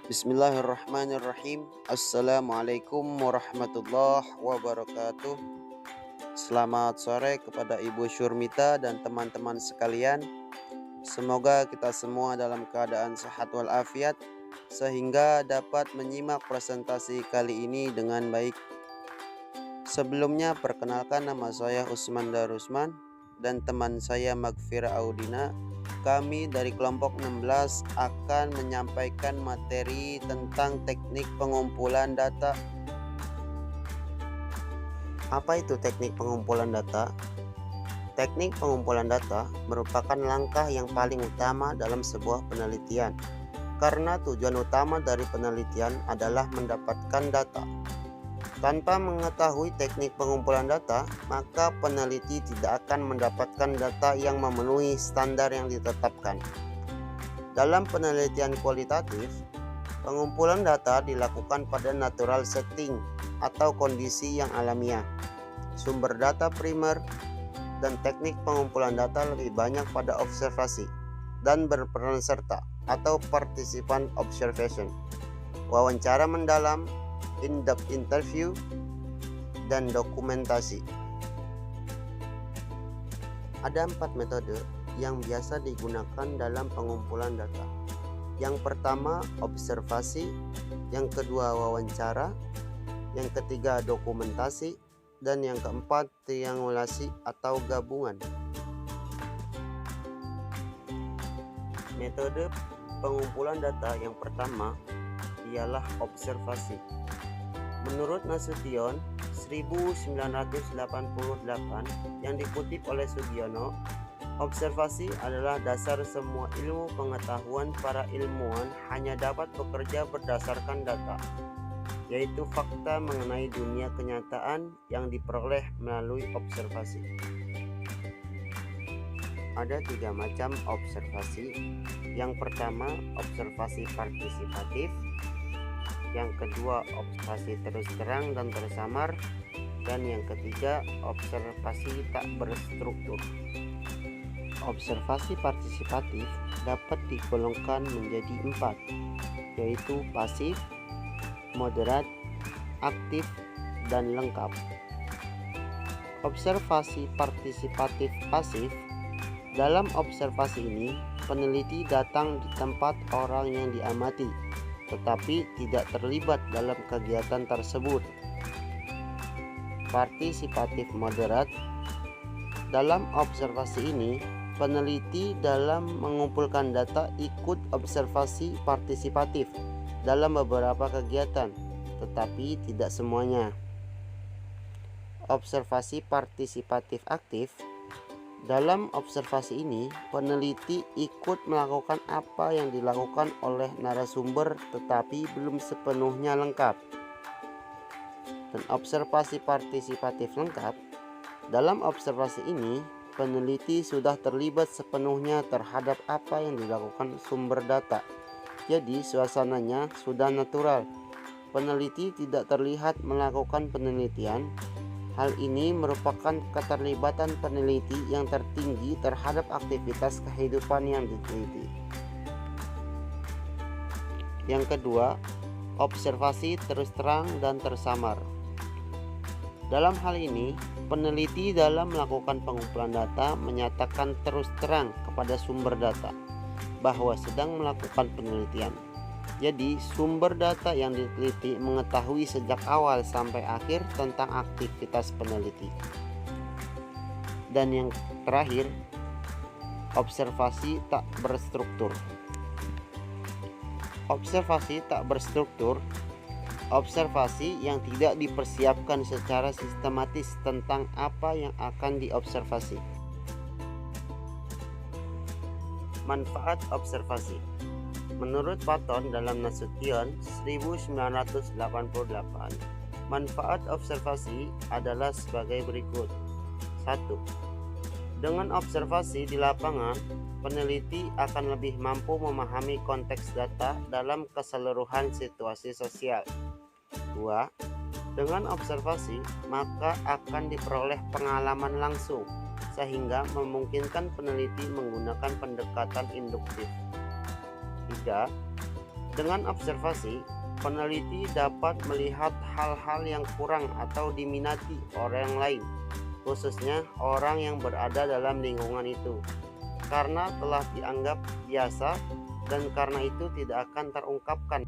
Bismillahirrahmanirrahim. Assalamualaikum warahmatullahi wabarakatuh. Selamat sore kepada Ibu Syurmita dan teman-teman sekalian. Semoga kita semua dalam keadaan sehat walafiat sehingga dapat menyimak presentasi kali ini dengan baik. Sebelumnya perkenalkan, nama saya Usman Darusman dan teman saya Magfira Audina. Kami dari kelompok 16 akan menyampaikan materi tentang teknik pengumpulan data. Apa itu teknik pengumpulan data? Teknik pengumpulan data merupakan langkah yang paling utama dalam sebuah penelitian, karena tujuan utama dari penelitian adalah mendapatkan data. Tanpa mengetahui teknik pengumpulan data, maka peneliti tidak akan mendapatkan data yang memenuhi standar yang ditetapkan. Dalam penelitian kualitatif, pengumpulan data dilakukan pada natural setting atau kondisi yang alamiah. Sumber data primer dan teknik pengumpulan data lebih banyak pada observasi dan berperan serta atau participant observation, wawancara mendalam, in-depth interview, dan dokumentasi. Ada 4 metode yang biasa digunakan dalam pengumpulan data. Yang pertama, observasi. Yang kedua, wawancara. Yang ketiga, dokumentasi. Dan yang keempat, triangulasi atau gabungan. Metode pengumpulan data yang pertama ialah observasi. Menurut Nasution 1988 yang dikutip oleh Sugiono, observasi adalah dasar semua ilmu pengetahuan. Para ilmuwan hanya dapat bekerja berdasarkan data, yaitu fakta mengenai dunia kenyataan yang diperoleh melalui observasi. Ada 3 macam observasi. Yang pertama, observasi partisipatif. Yang kedua, observasi terus terang dan tersamar. Dan yang ketiga, observasi tak berstruktur. Observasi partisipatif dapat digolongkan menjadi 4, yaitu pasif, moderat, aktif, dan lengkap. Observasi partisipatif pasif. Dalam observasi ini, peneliti datang di tempat orang yang diamati, tetapi tidak terlibat dalam kegiatan tersebut. Partisipatif moderat. Dalam observasi ini, peneliti dalam mengumpulkan data ikut observasi partisipatif dalam beberapa kegiatan, tetapi tidak semuanya. Observasi partisipatif aktif. Dalam observasi ini, peneliti ikut melakukan apa yang dilakukan oleh narasumber tetapi belum sepenuhnya lengkap. Dan observasi partisipatif lengkap. Dalam observasi ini, peneliti sudah terlibat sepenuhnya terhadap apa yang dilakukan sumber data. Jadi suasananya sudah natural. Peneliti tidak terlihat melakukan penelitian. Hal ini merupakan keterlibatan peneliti yang tertinggi terhadap aktivitas kehidupan yang diteliti. Yang kedua, observasi terus terang dan tersamar. Dalam hal ini, peneliti dalam melakukan pengumpulan data menyatakan terus terang kepada sumber data bahwa sedang melakukan penelitian. Jadi, sumber data yang diteliti mengetahui sejak awal sampai akhir tentang aktivitas peneliti. Dan yang terakhir, observasi tak berstruktur. Observasi tak berstruktur. Observasi yang tidak dipersiapkan secara sistematis tentang apa yang akan diobservasi. Manfaat observasi. Menurut Patton dalam Nasution 1988, manfaat observasi adalah sebagai berikut. 1. Dengan observasi di lapangan, peneliti akan lebih mampu memahami konteks data dalam keseluruhan situasi sosial. 2. Dengan observasi, maka akan diperoleh pengalaman langsung, sehingga memungkinkan peneliti menggunakan pendekatan induktif. 3. Dengan observasi, peneliti dapat melihat hal-hal yang kurang atau diminati orang lain, khususnya orang yang berada dalam lingkungan itu, karena telah dianggap biasa dan karena itu tidak akan terungkapkan.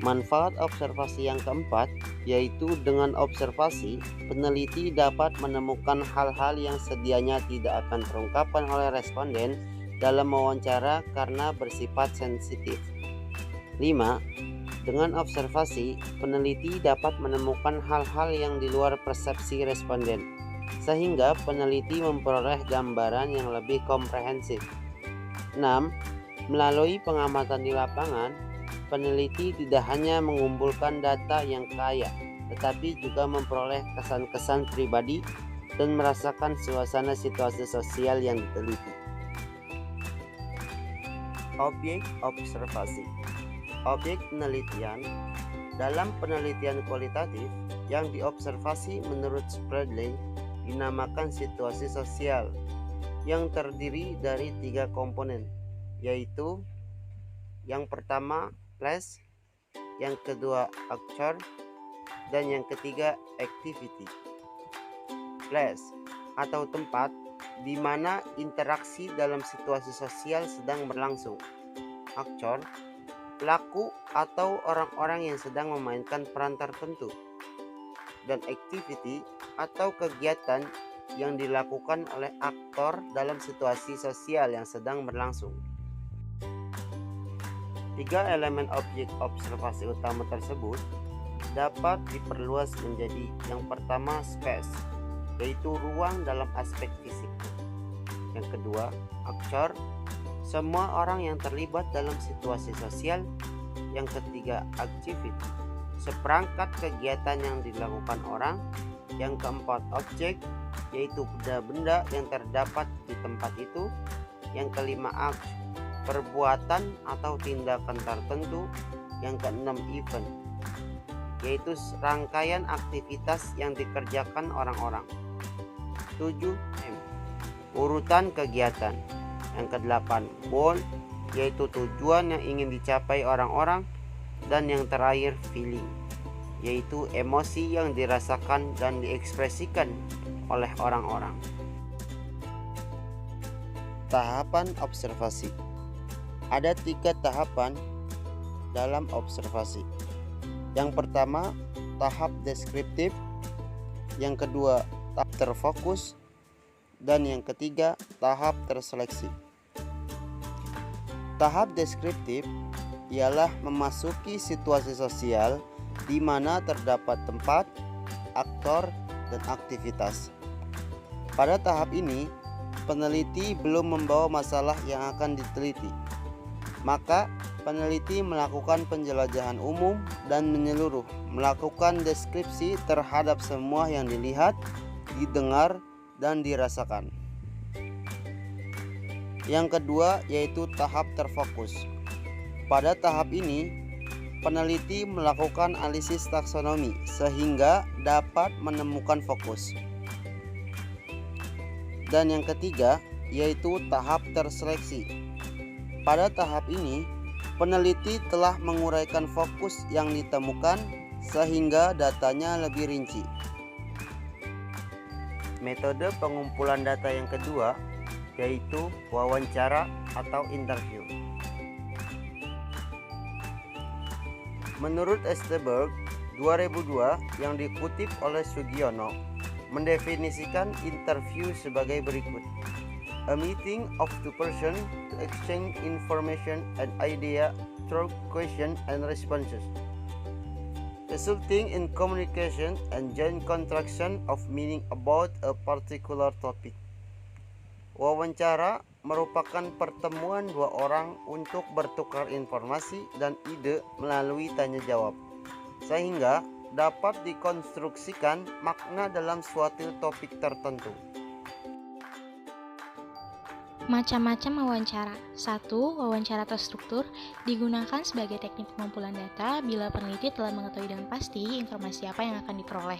Manfaat observasi yang keempat, yaitu dengan observasi, peneliti dapat menemukan hal-hal yang sedianya tidak akan terungkapkan oleh responden dalam wawancara karena bersifat sensitif. 5. Dengan observasi, peneliti dapat menemukan hal-hal yang di luar persepsi responden, sehingga peneliti memperoleh gambaran yang lebih komprehensif. 6. Melalui pengamatan di lapangan, peneliti tidak hanya mengumpulkan data yang kaya, tetapi juga memperoleh kesan-kesan pribadi dan merasakan suasana situasi sosial yang diteliti. Objek observasi. Objek penelitian. Dalam penelitian kualitatif, yang diobservasi menurut Spradlin dinamakan situasi sosial, yang terdiri dari 3 komponen, yaitu yang pertama place, yang kedua actor, dan yang ketiga activity. Place atau tempat di mana interaksi dalam situasi sosial sedang berlangsung. Aktor, pelaku atau orang-orang yang sedang memainkan peran tertentu. Dan activity atau kegiatan yang dilakukan oleh aktor dalam situasi sosial yang sedang berlangsung. 3 elemen objek observasi utama tersebut dapat diperluas menjadi yang pertama space, yaitu ruang dalam aspek fisik. Yang kedua, actor, semua orang yang terlibat dalam situasi sosial. Yang ketiga, activity, seperangkat kegiatan yang dilakukan orang. Yang keempat, objek, yaitu benda-benda yang terdapat di tempat itu. Yang kelima, act, perbuatan atau tindakan tertentu. Yang keenam, event, yaitu rangkaian aktivitas yang dikerjakan orang-orang. 7. M, urutan kegiatan. Yang kedelapan, goal, yaitu tujuan yang ingin dicapai orang-orang. Dan yang terakhir, feeling, yaitu emosi yang dirasakan dan diekspresikan oleh orang-orang. Tahapan observasi. Ada 3 tahapan dalam observasi. Yang pertama, tahap deskriptif. Yang kedua, tahap terfokus. Dan yang ketiga, tahap terseleksi. Tahap deskriptif ialah memasuki situasi sosial di mana terdapat tempat, aktor, dan aktivitas. Pada tahap ini, peneliti belum membawa masalah yang akan diteliti. Maka, peneliti melakukan penjelajahan umum dan menyeluruh, melakukan deskripsi terhadap semua yang dilihat, didengar, dan dirasakan. Yang kedua, yaitu tahap terfokus. Pada tahap ini, peneliti melakukan analisis taksonomi sehingga dapat menemukan fokus. Dan yang ketiga, yaitu tahap terseleksi. Pada tahap ini, peneliti telah menguraikan fokus yang ditemukan sehingga datanya lebih rinci. Metode pengumpulan data yang kedua yaitu wawancara atau interview. Menurut Esteberg 2002 yang dikutip oleh Sugiono, mendefinisikan interview sebagai berikut: a meeting of two persons to exchange information and idea through question and responses, resulting in communication and joint construction of meaning about a particular topic. Wawancara merupakan pertemuan 2 orang untuk bertukar informasi dan ide melalui tanya jawab, sehingga dapat dikonstruksikan makna dalam suatu topik tertentu. Macam-macam wawancara. 1. Wawancara terstruktur digunakan sebagai teknik pengumpulan data bila peneliti telah mengetahui dengan pasti informasi apa yang akan diperoleh.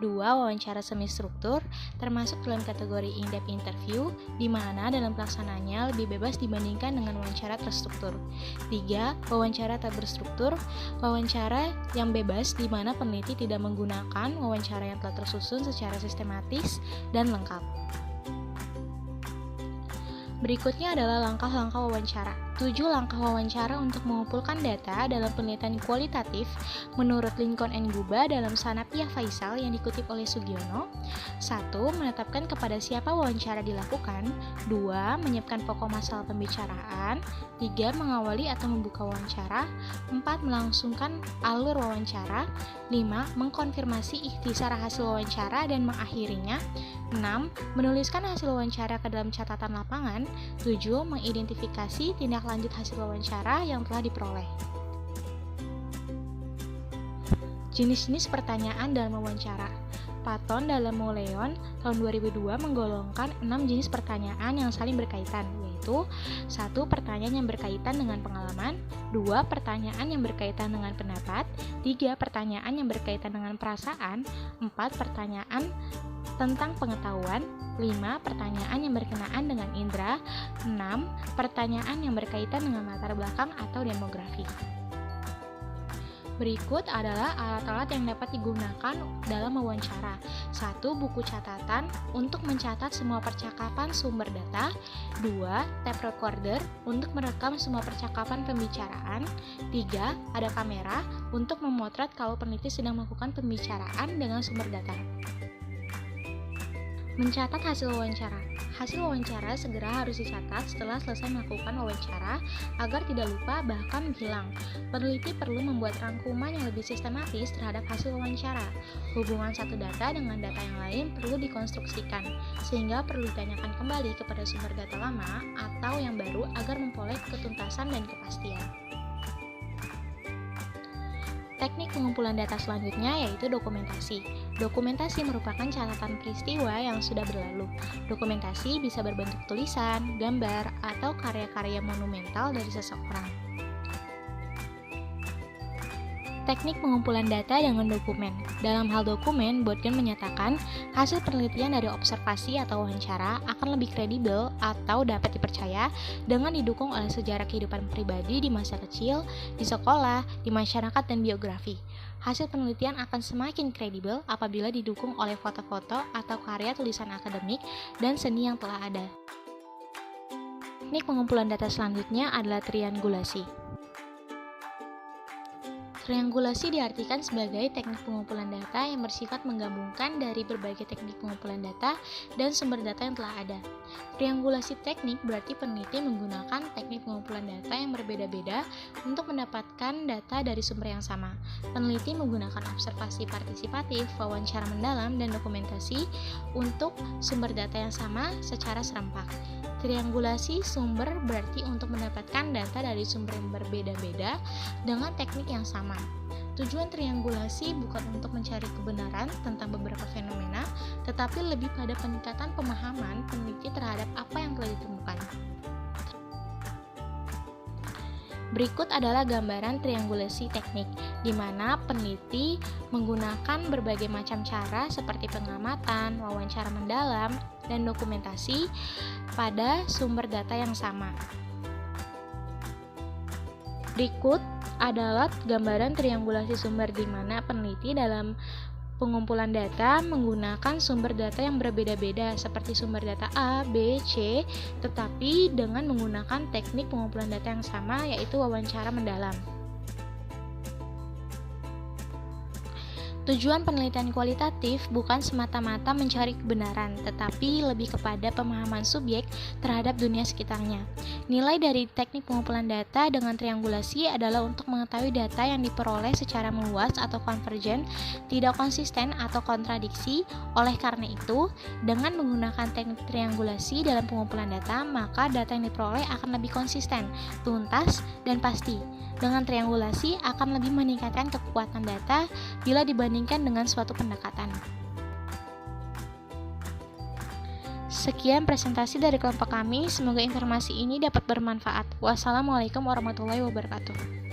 2. Wawancara semi-struktur termasuk dalam kategori in-depth interview di mana dalam pelaksanaannya lebih bebas dibandingkan dengan wawancara terstruktur. 3. Wawancara tak berstruktur, wawancara yang bebas di mana peneliti tidak menggunakan wawancara yang telah tersusun secara sistematis dan lengkap. Berikutnya adalah langkah-langkah wawancara. 7 langkah wawancara untuk mengumpulkan data dalam penelitian kualitatif menurut Lincoln and Guba dalam Sanapia Faisal yang dikutip oleh Sugiono. 1. Menetapkan kepada siapa wawancara dilakukan. 2. Menyiapkan pokok masalah pembicaraan. 3. Mengawali atau membuka wawancara. 4. Melangsungkan alur wawancara. 5. Mengkonfirmasi ikhtisar hasil wawancara dan mengakhirinya. 6. Menuliskan hasil wawancara ke dalam catatan lapangan. 7. Mengidentifikasi tindak lanjut hasil wawancara yang telah diperoleh. Jenis-jenis pertanyaan dalam wawancara. Patton dalam Moleon tahun 2002 menggolongkan 6 jenis pertanyaan yang saling berkaitan, yaitu 1. Pertanyaan yang berkaitan dengan pengalaman, 2. Pertanyaan yang berkaitan dengan pendapat, 3. Pertanyaan yang berkaitan dengan perasaan, 4. Pertanyaan tentang pengetahuan, 5. Pertanyaan yang berkenaan dengan indera, 6. Pertanyaan yang berkaitan dengan latar belakang atau demografi. Berikut adalah alat-alat yang dapat digunakan dalam wawancara. 1. Buku catatan untuk mencatat semua percakapan sumber data. 2. Tape recorder untuk merekam semua percakapan pembicaraan. 3. Ada kamera untuk memotret kalau peneliti sedang melakukan pembicaraan dengan sumber data. Mencatat hasil wawancara. Hasil wawancara segera harus dicatat setelah selesai melakukan wawancara agar tidak lupa bahkan hilang. Peneliti perlu membuat rangkuman yang lebih sistematis terhadap hasil wawancara. Hubungan satu data dengan data yang lain perlu dikonstruksikan, sehingga perlu ditanyakan kembali kepada sumber data lama atau yang baru agar memperoleh ketuntasan dan kepastian. Teknik pengumpulan data selanjutnya yaitu dokumentasi. Dokumentasi merupakan catatan peristiwa yang sudah berlalu. Dokumentasi bisa berbentuk tulisan, gambar, atau karya-karya monumental dari seseorang. Teknik pengumpulan data dengan dokumen. Dalam hal dokumen, Botgen menyatakan hasil penelitian dari observasi atau wawancara akan lebih kredibel atau dapat dipercaya dengan didukung oleh sejarah kehidupan pribadi di masa kecil, di sekolah, di masyarakat, dan biografi. Hasil penelitian akan semakin kredibel apabila didukung oleh foto-foto atau karya tulisan akademik dan seni yang telah ada. Teknik pengumpulan data selanjutnya adalah triangulasi. Triangulasi diartikan sebagai teknik pengumpulan data yang bersifat menggabungkan dari berbagai teknik pengumpulan data dan sumber data yang telah ada. Triangulasi teknik berarti peneliti menggunakan teknik pengumpulan data yang berbeda-beda untuk mendapatkan data dari sumber yang sama. Peneliti menggunakan observasi partisipatif, wawancara mendalam, dan dokumentasi untuk sumber data yang sama secara serempak. Triangulasi sumber berarti untuk mendapatkan data dari sumber yang berbeda-beda dengan teknik yang sama. Tujuan triangulasi bukan untuk mencari kebenaran tentang beberapa fenomena, tetapi lebih pada peningkatan pemahaman peneliti terhadap apa yang telah ditemukan. Berikut adalah gambaran triangulasi teknik, di mana peneliti menggunakan berbagai macam cara seperti pengamatan, wawancara mendalam, dan dokumentasi pada sumber data yang sama. Berikut adalah gambaran triangulasi sumber di mana peneliti dalam pengumpulan data menggunakan sumber data yang berbeda-beda seperti sumber data A, B, C, tetapi dengan menggunakan teknik pengumpulan data yang sama yaitu wawancara mendalam. Tujuan penelitian kualitatif bukan semata-mata mencari kebenaran, tetapi lebih kepada pemahaman subjek terhadap dunia sekitarnya. Nilai dari teknik pengumpulan data dengan triangulasi adalah untuk mengetahui data yang diperoleh secara meluas atau konvergen, tidak konsisten atau kontradiksi. Oleh karena itu, dengan menggunakan teknik triangulasi dalam pengumpulan data, maka data yang diperoleh akan lebih konsisten, tuntas, dan pasti. Dengan triangulasi akan lebih meningkatkan kekuatan data bila dibandingkan dengan suatu pendekatan. Sekian presentasi dari kelompok kami, semoga informasi ini dapat bermanfaat. Wassalamualaikum warahmatullahi wabarakatuh.